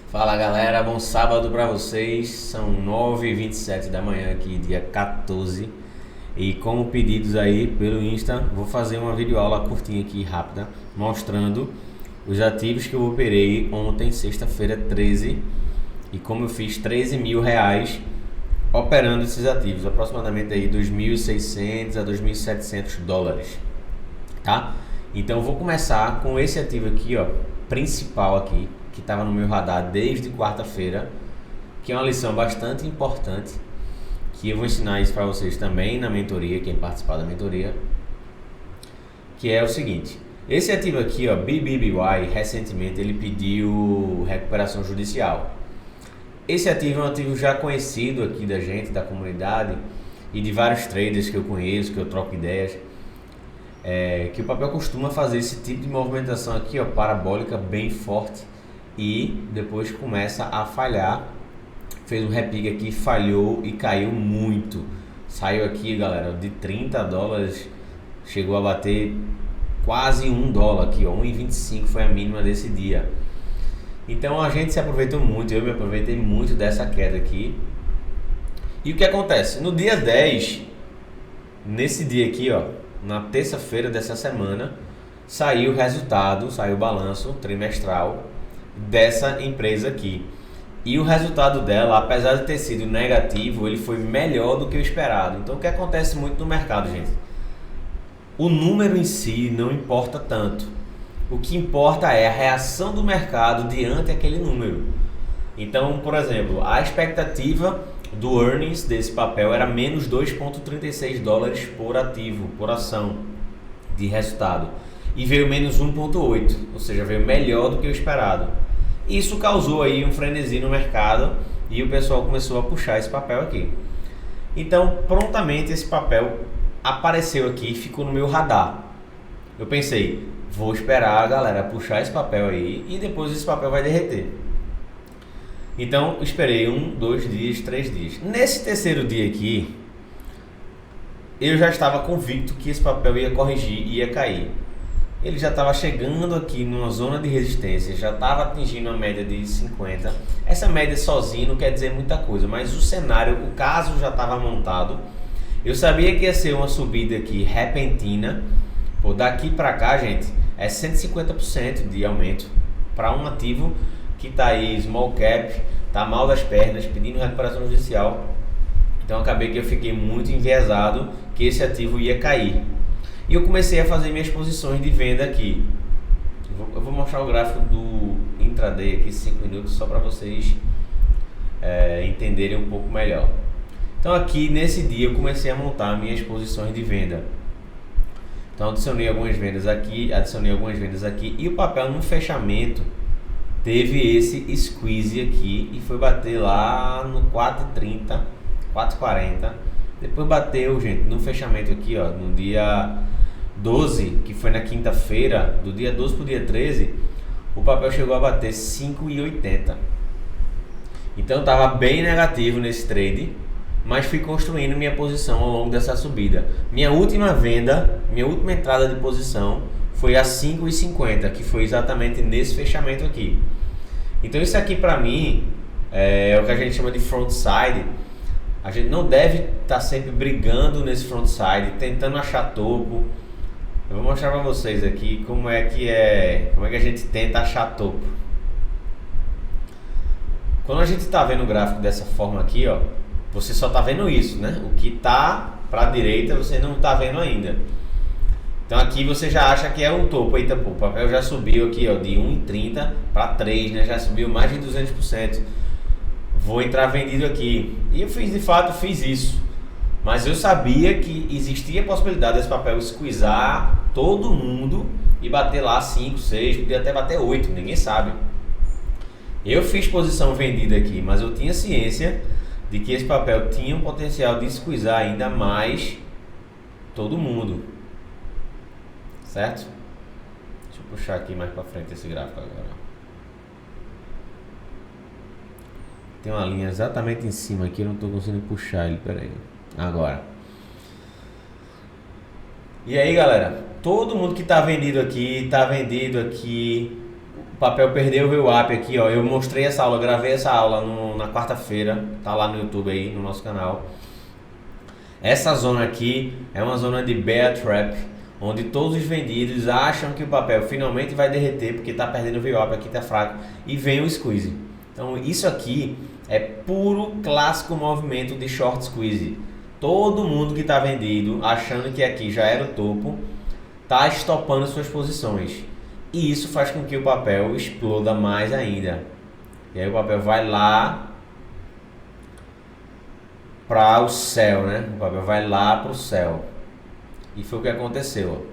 Fala galera, bom sábado pra vocês. São 9h27 da manhã aqui, dia 14. E como pedidos aí pelo Insta, vou fazer uma videoaula curtinha aqui, rápida, mostrando os ativos que eu operei ontem, sexta-feira 13. E como eu fiz 13 mil reais operando esses ativos, aproximadamente aí 2.600 a 2.700 dólares, tá? Então eu vou começar com esse ativo aqui, ó, principal aqui, que estava no meu radar desde quarta-feira, que é uma lição bastante importante, que eu vou ensinar isso para vocês também na mentoria, quem participar da mentoria, que é o seguinte: esse ativo aqui, ó, BBBY, recentemente ele pediu recuperação judicial. Esse ativo é um ativo já conhecido aqui da gente, da comunidade, e de vários traders que eu conheço, que eu troco ideias, que o papel costuma fazer esse tipo de movimentação aqui, ó, parabólica bem forte, e depois começa a falhar. Fez um repique aqui, falhou e caiu muito. Saiu aqui, galera, de 30 dólares, chegou a bater quase $1 aqui, ó, 1,25 foi a mínima desse dia. Então a gente se aproveitou muito, eu me aproveitei muito dessa queda aqui. E o que acontece? No dia 10, nesse dia aqui, ó, na terça-feira dessa semana, saiu o resultado, saiu o balanço trimestral dessa empresa aqui. E o resultado dela, apesar de ter sido negativo, ele foi melhor do que o esperado. Então o que acontece muito no mercado, gente? O número em si não importa tanto. O que importa é a reação do mercado diante daquele número. Então, por exemplo, a expectativa do earnings desse papel era menos 2,36 dólares por ativo, por ação de resultado. E veio menos 1,8, ou seja, veio melhor do que o esperado. Isso causou aí um frenesi no mercado e o pessoal começou a puxar esse papel aqui. Então, prontamente esse papel apareceu aqui e ficou no meu radar. Eu pensei, vou esperar a galera puxar esse papel aí e depois esse papel vai derreter. Então, esperei 1, 2 dias, 3 dias. Nesse terceiro dia aqui, eu já estava convicto que esse papel ia corrigir e ia cair. Ele já estava chegando aqui numa zona de resistência, já estava atingindo a média de 50. Essa média sozinha não quer dizer muita coisa, mas o cenário, o caso já estava montado. Eu sabia que ia ser uma subida aqui repentina. Pô, daqui para cá, gente, é 150% de aumento para um ativo que está aí small cap, tá mal das pernas, pedindo recuperação judicial. Então acabei que eu fiquei muito enviesado que esse ativo ia cair. E eu comecei a fazer minhas posições de venda aqui. Eu vou mostrar o gráfico do intraday aqui, 5 minutos, só para vocês entenderem um pouco melhor. Então aqui nesse dia eu comecei a montar minhas posições de venda. Então adicionei algumas vendas aqui e o papel no fechamento teve esse squeeze aqui e foi bater lá no 4,30, 4,40. Depois bateu, gente, no fechamento aqui, ó, no dia 12, que foi na quinta-feira, do dia 12 para o dia 13, o papel chegou a bater 5,80. Então estava bem negativo nesse trade, mas fui construindo minha posição ao longo dessa subida. Minha última venda, minha última entrada de posição foi a 5,50, que foi exatamente nesse fechamento aqui. Então isso aqui para mim é o que a gente chama de front side. A gente não deve estar sempre brigando nesse front side, tentando achar topo. Eu vou mostrar para vocês aqui como é que a gente tenta achar topo. Quando a gente está vendo o gráfico dessa forma aqui, ó, você só está vendo isso, né? O que está para a direita você não está vendo ainda. Então aqui você já acha que é um topo. Eita, pô, o papel já subiu aqui, ó, de 1,30 para 3, né? Já subiu mais de 200%. Vou entrar vendido aqui. E eu de fato fiz isso. Mas eu sabia que existia a possibilidade desse papel squeezar todo mundo e bater lá 5, 6, podia até bater 8, ninguém sabe. Eu fiz posição vendida aqui, mas eu tinha ciência de que esse papel tinha um potencial de squeezar ainda mais todo mundo. Certo? Deixa eu puxar aqui mais para frente esse gráfico agora. Tem uma linha exatamente em cima aqui, eu não estou conseguindo puxar ele, peraí. Agora. E aí, galera, todo mundo que está vendido aqui, O papel perdeu o VWAP aqui, ó. Eu mostrei essa aula, gravei essa aula na quarta-feira, tá lá no YouTube aí, no nosso canal. Essa zona aqui é uma zona de bear trap, onde todos os vendidos acham que o papel finalmente vai derreter porque está perdendo o VWAP, aqui está fraco, e vem o squeeze. Então isso aqui é puro clássico movimento de short squeeze. Todo mundo que está vendido, achando que aqui já era o topo, está estopando suas posições. E isso faz com que o papel exploda mais ainda. E aí o papel vai lá para o céu, né? O papel vai lá para o céu. E foi o que aconteceu.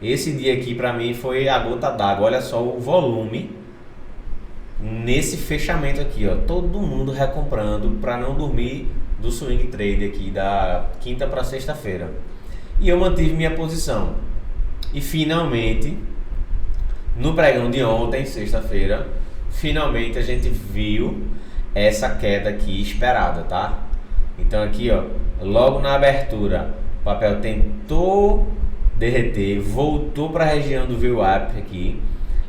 Esse dia aqui para mim foi a gota d'água. Olha só o volume nesse fechamento aqui, ó. Todo mundo recomprando para não dormir do swing trade aqui da quinta para sexta-feira. E eu mantive minha posição. E finalmente, no pregão de ontem, sexta-feira, finalmente a gente viu essa queda aqui esperada, tá? Então aqui, ó, logo na abertura, o papel tentou derreter, voltou para a região do VWAP aqui,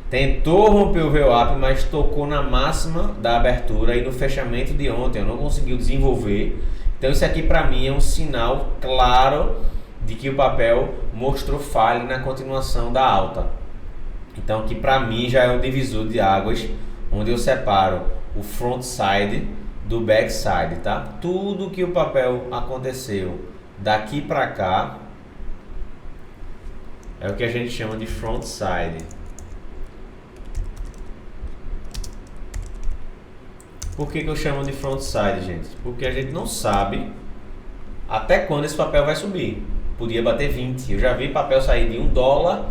tentou romper o VWAP, mas tocou na máxima da abertura e no fechamento de ontem, não conseguiu desenvolver. Então isso aqui para mim é um sinal claro de que o papel mostrou falha na continuação da alta. Então aqui para mim já é um divisor de águas, onde eu separo o front side do back side, tá? Tudo que o papel aconteceu daqui para cá é o que a gente chama de front side. Por que eu chamo de front side, gente? Porque a gente não sabe até quando esse papel vai subir. Podia bater 20. Eu já vi papel sair de $1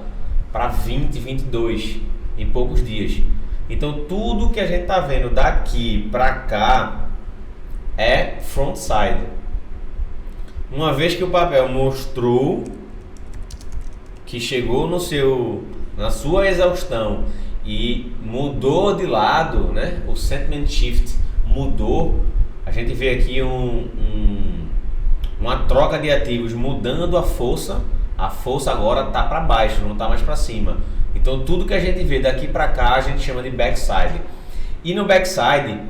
para 20, 22 em poucos dias. Então tudo que a gente tá vendo daqui para cá é front side. Uma vez que o papel mostrou que chegou na sua exaustão e mudou de lado, né? O sentiment shift mudou. A gente vê aqui uma troca de ativos mudando a força. A força agora está para baixo, não está mais para cima. Então tudo que a gente vê daqui para cá a gente chama de backside. E no backside,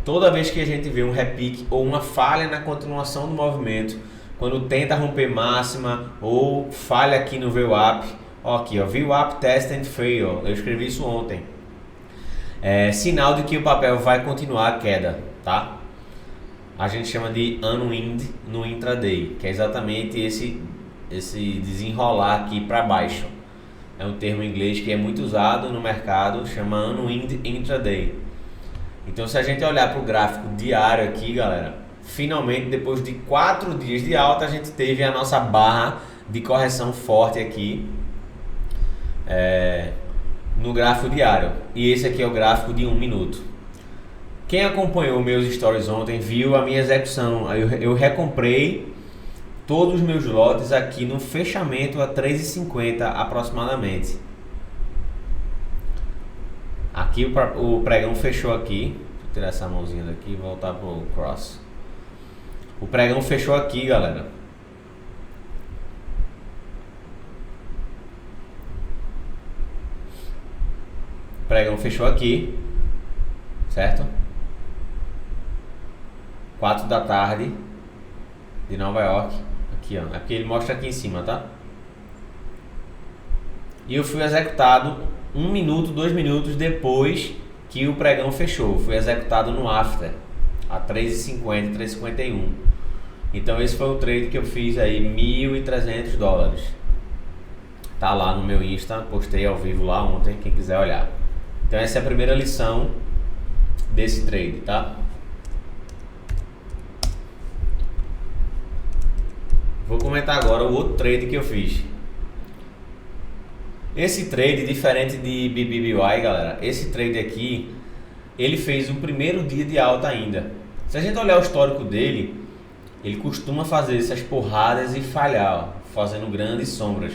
toda vez que a gente vê um repique ou uma falha na continuação do movimento, quando tenta romper máxima ou falha aqui no VWAP, ó, aqui, ó, VWAP test and fail, eu escrevi isso ontem. É sinal de que o papel vai continuar a queda, tá? A gente chama de unwind no intraday, que é exatamente esse desenrolar aqui para baixo. É um termo em inglês que é muito usado no mercado, chama unwind intraday. Então se a gente olhar para o gráfico diário aqui, galera, finalmente depois de 4 dias de alta a gente teve a nossa barra de correção forte aqui no gráfico diário. E esse aqui é o gráfico de 1 minuto. Quem acompanhou meus stories ontem viu a minha execução. Eu recomprei todos os meus lotes aqui no fechamento a 3,50 aproximadamente. Aqui o pregão fechou aqui. Vou tirar essa mãozinha daqui e voltar pro cross. O pregão fechou aqui, galera. O pregão fechou aqui, certo? 4 da tarde de Nova York. Aqui, ó. Aqui ele mostra aqui em cima, tá? E eu fui executado 1 minuto, 2 minutos depois que o pregão fechou. Fui executado no after a 3,50, 3,51. Então esse foi o trade que eu fiz aí, $1.300. Tá lá no meu Insta, postei ao vivo lá ontem, quem quiser olhar. Então essa é a primeira lição desse trade, tá? Vou comentar agora o outro trade que eu fiz. Esse trade, diferente de BBBY, galera, esse trade aqui, ele fez o primeiro dia de alta ainda. Se a gente olhar o histórico dele, ele costuma fazer essas porradas e falhar, ó, fazendo grandes sombras.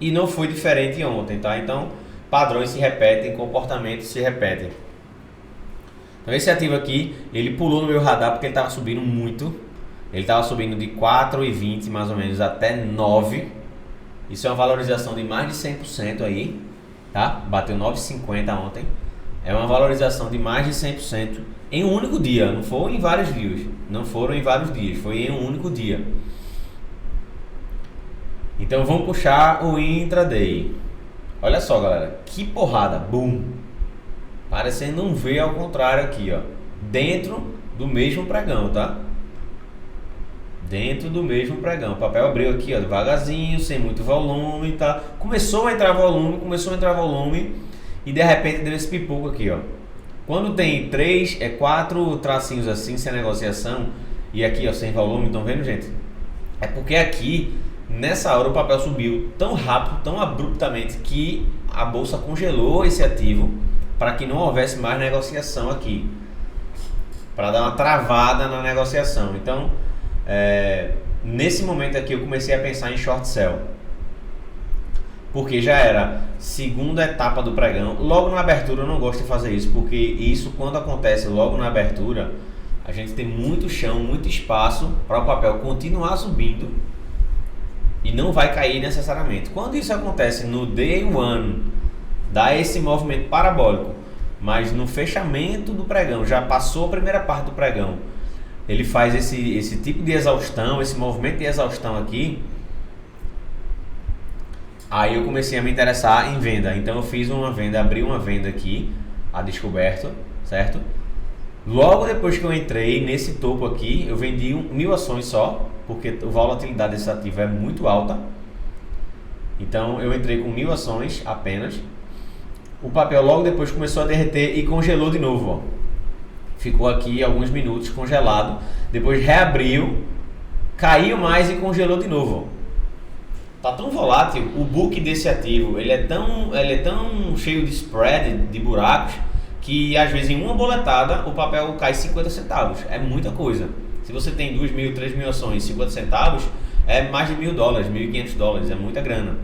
E não foi diferente ontem, tá? Então, padrões se repetem, comportamentos se repetem. Então esse ativo aqui, ele pulou no meu radar porque ele estava subindo muito. Ele estava subindo de 4,20 mais ou menos até 9. Isso é uma valorização de mais de 100% aí. tá? Bateu 9,50 ontem. É uma valorização de mais de 100% em um único dia. Não foram em vários dias. Não foram em vários dias. Foi em um único dia. Então vamos puxar o intraday. Olha só, galera. Que porrada. Boom. Parecendo um V ao contrário aqui, ó. Dentro do mesmo pregão, tá? Dentro do mesmo pregão. O papel abriu aqui, ó, devagarzinho, sem muito volume, tá? Começou a entrar volume e de repente deu esse pipoco aqui, ó. Quando tem 4 tracinhos assim, sem negociação, e aqui, ó, sem volume, estão vendo, gente? É porque aqui, nessa hora, o papel subiu tão rápido, tão abruptamente, que a bolsa congelou esse ativo para que não houvesse mais negociação aqui, para dar uma travada na negociação. Então, nesse momento aqui eu comecei a pensar em short sell, porque já era segunda etapa do pregão. Logo na abertura eu não gosto de fazer isso, porque isso, quando acontece logo na abertura, a gente tem muito chão, muito espaço para o papel continuar subindo e não vai cair necessariamente. Quando isso acontece no day one, dá esse movimento parabólico, mas no fechamento do pregão, já passou a primeira parte do pregão, ele faz esse tipo de exaustão, esse movimento de exaustão aqui. Aí eu comecei a me interessar em venda. Então eu fiz uma venda, abri uma venda aqui, a descoberto, certo? Logo depois que eu entrei nesse topo aqui, eu vendi 1.000 ações só, porque a volatilidade desse ativo é muito alta. Então eu entrei com 1.000 ações apenas. O papel logo depois começou a derreter e congelou de novo, ó. Ficou aqui alguns minutos congelado, depois reabriu, caiu mais e congelou de novo, ó. Tá tão volátil, o book desse ativo, ele é tão cheio de spread, de buracos, que às vezes em uma boletada o papel cai 50 centavos. É muita coisa. Se você tem 2.000, 3.000 ações, 50 centavos, é mais de $1.000, $1.500, é muita grana.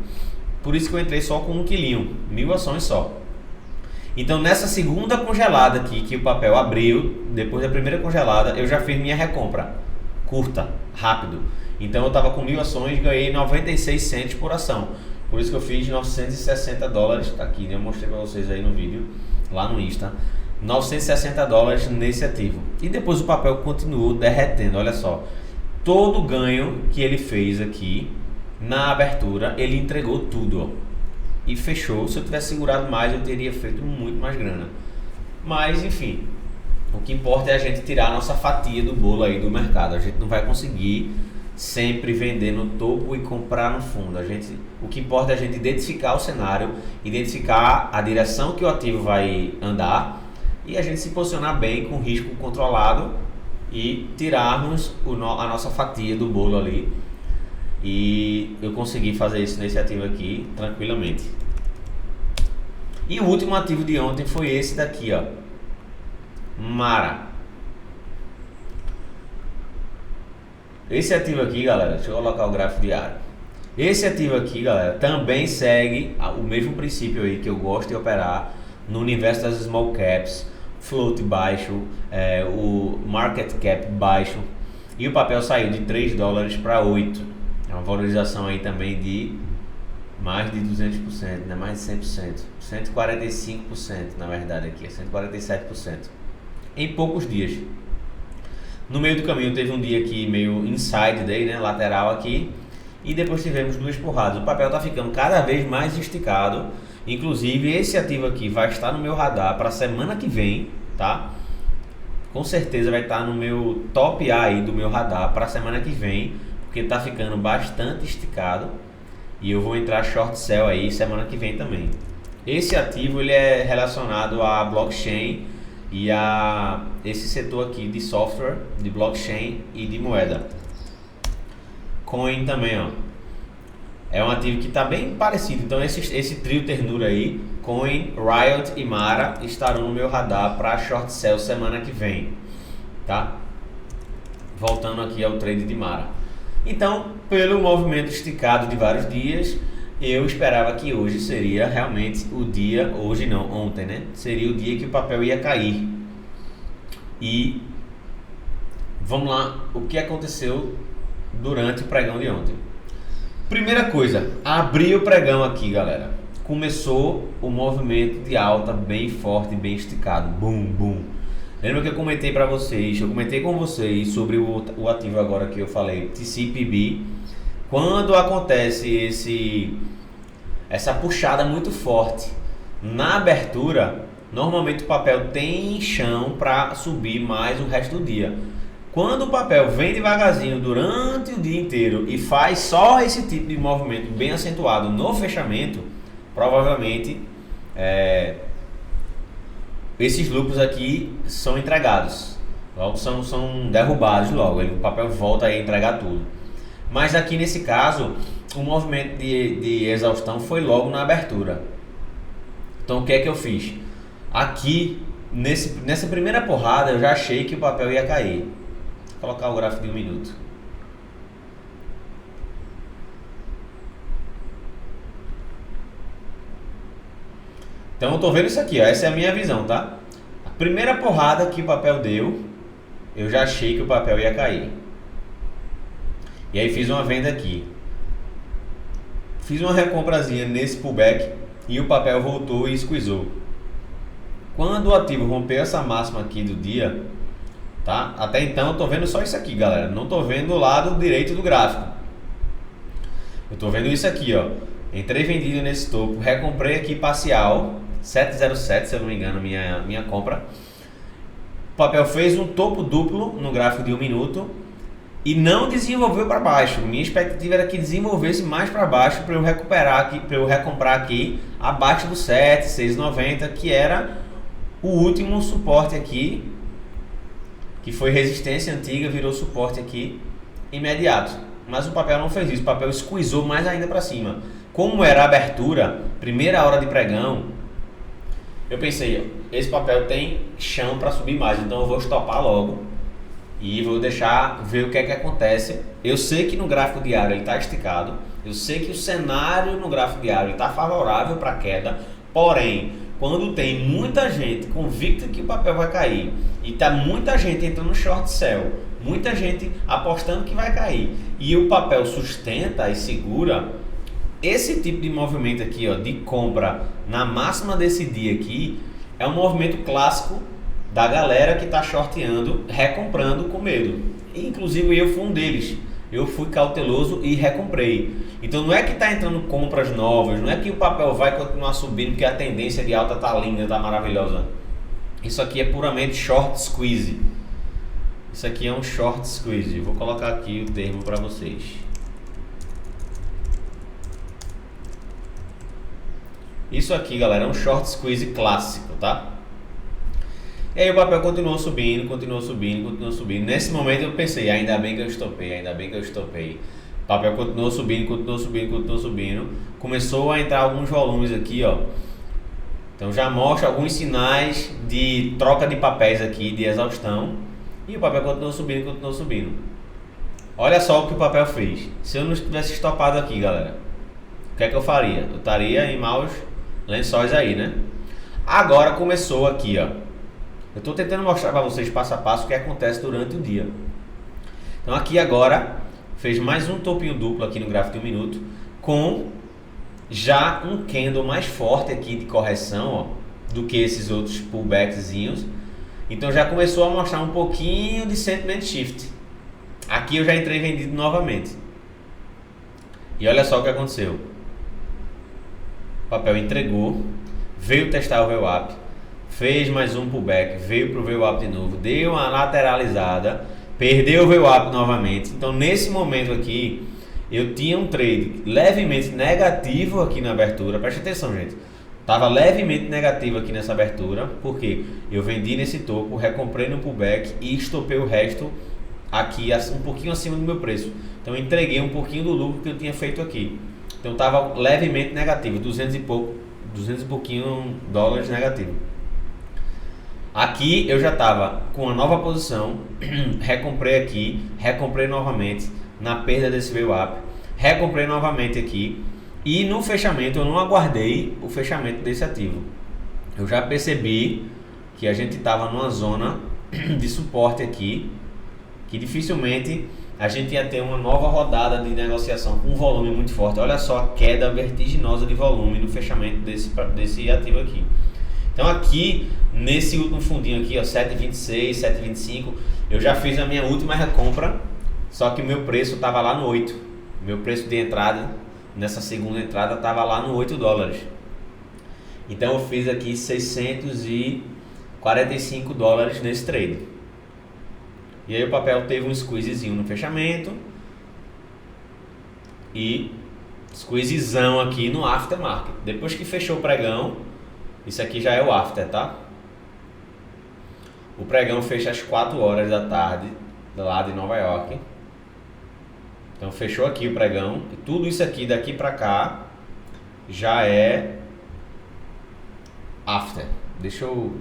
Por isso que eu entrei só com 1 quilinho, 1.000 ações só. Então nessa segunda congelada aqui, que o papel abriu, depois da primeira congelada, eu já fiz minha recompra, curta, rápido. Então eu estava com 1.000 ações, ganhei 96 cents por ação. Por isso que eu fiz $960, tá aqui, né? Eu mostrei para vocês aí no vídeo, lá no Insta. $960 nesse ativo. E depois o papel continuou derretendo, olha só. Todo o ganho que ele fez aqui na abertura, ele entregou tudo, ó. E fechou. Se eu tivesse segurado mais, eu teria feito muito mais grana. Mas enfim, o que importa é a gente tirar a nossa fatia do bolo aí do mercado. A gente não vai conseguir sempre vender no topo e comprar no fundo. O que importa é a gente identificar o cenário, identificar a direção que o ativo vai andar e a gente se posicionar bem com risco controlado e tirarmos a nossa fatia do bolo ali. E eu consegui fazer isso nesse ativo aqui tranquilamente. E o último ativo de ontem foi esse daqui, ó, Mara. Esse ativo aqui, galera, deixa eu colocar o gráfico diário. Esse ativo aqui, galera, também segue o mesmo princípio aí que eu gosto de operar no universo das small caps, float baixo, o market cap baixo, e o papel saiu de $3 para 8. É uma valorização aí também de mais de 200%, né? Mais de 100%, 145% na verdade aqui, 147%, em poucos dias. No meio do caminho teve um dia aqui meio inside day, né? Lateral aqui, e depois tivemos 2 porradas. O papel tá ficando cada vez mais esticado. Inclusive esse ativo aqui vai estar no meu radar para a semana que vem, tá? Com certeza vai estar no meu top A aí do meu radar para a semana que vem, porque tá ficando bastante esticado e eu vou entrar short sell aí semana que vem também. Esse ativo ele é relacionado a blockchain e a esse setor aqui de software, de blockchain e de moeda. Coin também, ó. É um ativo que está bem parecido. Então esse trio ternura aí, Coin, Riot e Mara, estarão no meu radar para short sell semana que vem, tá? Voltando aqui ao trade de Mara. Então, pelo movimento esticado de vários dias, eu esperava que hoje seria realmente o dia, hoje não, ontem, né? Seria o dia que o papel ia cair. E vamos lá, o que aconteceu durante o pregão de ontem. Primeira coisa, abri o pregão aqui, galera, começou o movimento de alta bem forte, bem esticado. Bum, bum. Lembra que eu comentei para vocês, eu comentei com vocês sobre o ativo agora que eu falei, TCPB. Quando acontece essa puxada muito forte na abertura, normalmente o papel tem chão para subir mais o resto do dia. Quando o papel vem devagarzinho durante o dia inteiro e faz só esse tipo de movimento bem acentuado no fechamento, provavelmente esses lucros aqui são entregados, logo são derrubados logo, o papel volta a entregar tudo. Mas aqui nesse caso, o movimento de exaustão foi logo na abertura. Então o que é que eu fiz? Aqui, nessa primeira porrada, eu já achei que o papel ia cair. Vou colocar o gráfico de 1 minuto. Então eu tô vendo isso aqui, ó. Essa é a minha visão, tá? A primeira porrada que o papel deu, eu já achei que o papel ia cair. E aí fiz uma venda aqui. Fiz uma recomprazinha nesse pullback e o papel voltou e squeezou. Quando o ativo rompeu essa máxima aqui do dia, tá? Até então eu tô vendo só isso aqui, galera. Não tô vendo o lado direito do gráfico. Eu tô vendo isso aqui, ó. Entrei vendido nesse topo, recomprei aqui parcial, 707, se eu não me engano, minha compra. O papel fez um topo duplo no gráfico de 1 minuto e não desenvolveu para baixo. Minha expectativa era que desenvolvesse mais para baixo para eu recuperar aqui, para eu recomprar aqui abaixo do 7, 6,90, que era o último suporte aqui, que foi resistência antiga, virou suporte aqui imediato. Mas o papel não fez isso, o papel squeezou mais ainda para cima. Como era a abertura, primeira hora de pregão, eu pensei, esse papel tem chão para subir mais, então eu vou estopar logo e vou deixar ver o que é que acontece. Eu sei que no gráfico diário ele está esticado, eu sei que o cenário no gráfico diário está favorável para queda, porém, quando tem muita gente convicta que o papel vai cair e está muita gente entrando no short sell, muita gente apostando que vai cair e o papel sustenta e segura, esse tipo de movimento aqui, ó, de compra na máxima desse dia aqui, é um movimento clássico da galera que está shorteando, recomprando com medo. Inclusive eu fui um deles. Eu fui cauteloso e recomprei. Então não é que está entrando compras novas, não é que o papel vai continuar subindo porque a tendência de alta está linda, está maravilhosa. Isso aqui é puramente short squeeze. Isso aqui é um short squeeze. Vou colocar aqui o termo para vocês. Isso aqui, galera, é um short squeeze clássico, tá? E aí o papel continuou subindo, continuou subindo, continuou subindo. Nesse momento eu pensei, ainda bem que eu estopei, ainda bem que eu estopei. O papel continuou subindo, continuou subindo, continuou subindo. Começou a entrar alguns volumes aqui, ó. Então já mostra alguns sinais de troca de papéis aqui, de exaustão. E o papel continuou subindo, continuou subindo. Olha só o que o papel fez. Se eu não tivesse estopado aqui, galera, o que é que eu faria? Eu estaria em maus lençóis aí, né? Agora começou aqui, ó. Eu estou tentando mostrar para vocês passo a passo o que acontece durante o dia. Então aqui agora fez mais um topinho duplo aqui no gráfico de 1 minuto, com já um candle mais forte aqui de correção, ó, do que esses outros pullbackzinhos. Então já começou a mostrar um pouquinho de sentiment shift. Aqui eu já entrei vendido novamente. E olha só o que aconteceu. O papel entregou, veio testar o VWAP, fez mais um pullback, veio para o VWAP de novo, deu uma lateralizada, perdeu o VWAP novamente. Então nesse momento aqui, eu tinha um trade levemente negativo aqui na abertura. Preste atenção, gente. Estava levemente negativo aqui nessa abertura, porque eu vendi nesse topo, recomprei no pullback e estopei o resto aqui um pouquinho acima do meu preço. Então eu entreguei um pouquinho do lucro que eu tinha feito aqui. Então estava levemente negativo, 200 e pouquinho dólares negativo. Aqui eu já estava com uma nova posição, recomprei aqui, recomprei novamente na perda desse VWAP, recomprei novamente aqui e no fechamento eu não aguardei o fechamento desse ativo. Eu já percebi que a gente estava numa zona de suporte aqui, que dificilmente a gente ia ter uma nova rodada de negociação com um volume muito forte. Olha só a queda vertiginosa de volume no fechamento desse ativo aqui. Então aqui, nesse último fundinho aqui, ó, 7,26, 7,25, eu já fiz a minha última recompra, só que o meu preço estava lá no 8. Meu preço de entrada, nessa segunda entrada, estava lá no 8 dólares. Então eu fiz aqui 645 dólares nesse trade. E aí o papel teve um squeezezinho no fechamento e squeezezão aqui no aftermarket. Depois que fechou o pregão, isso aqui já é o after, tá? O pregão fecha às 4 horas da tarde, lá de Nova York. Então fechou aqui o pregão. E tudo isso aqui, daqui pra cá, já é after. Deixa eu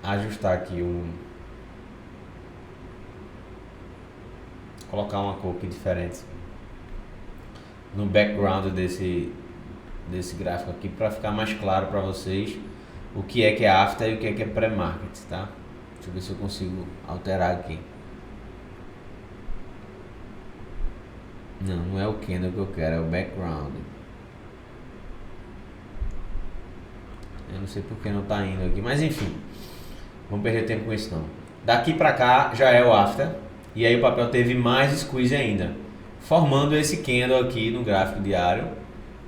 ajustar aqui colocar uma cor aqui diferente no background desse gráfico aqui, para ficar mais claro para vocês o que é after e o que é pré-market, tá? Deixa eu ver se eu consigo alterar aqui. Não é o candle que eu quero, é o background. Eu não sei porque não tá indo aqui, mas enfim, vamos perder tempo com isso não. Daqui pra cá já é o after, e aí o papel teve mais squeeze ainda, formando esse candle aqui no gráfico diário,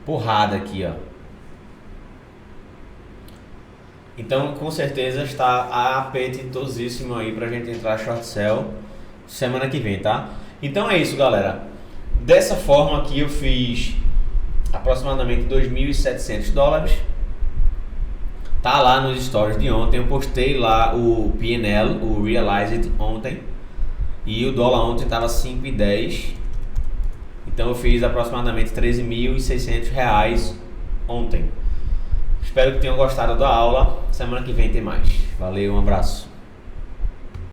porrada aqui, ó. Então com certeza está apetitosíssimo aí pra gente entrar short sell semana que vem, tá? Então é isso, galera. Dessa forma aqui eu fiz aproximadamente 2.700 dólares. Tá lá nos stories de ontem, eu postei lá o P&L, o Realized ontem, e o dólar ontem estava 5,10. Então eu fiz aproximadamente 13.600 reais ontem. Espero que tenham gostado da aula. Semana que vem tem mais. Valeu, um abraço.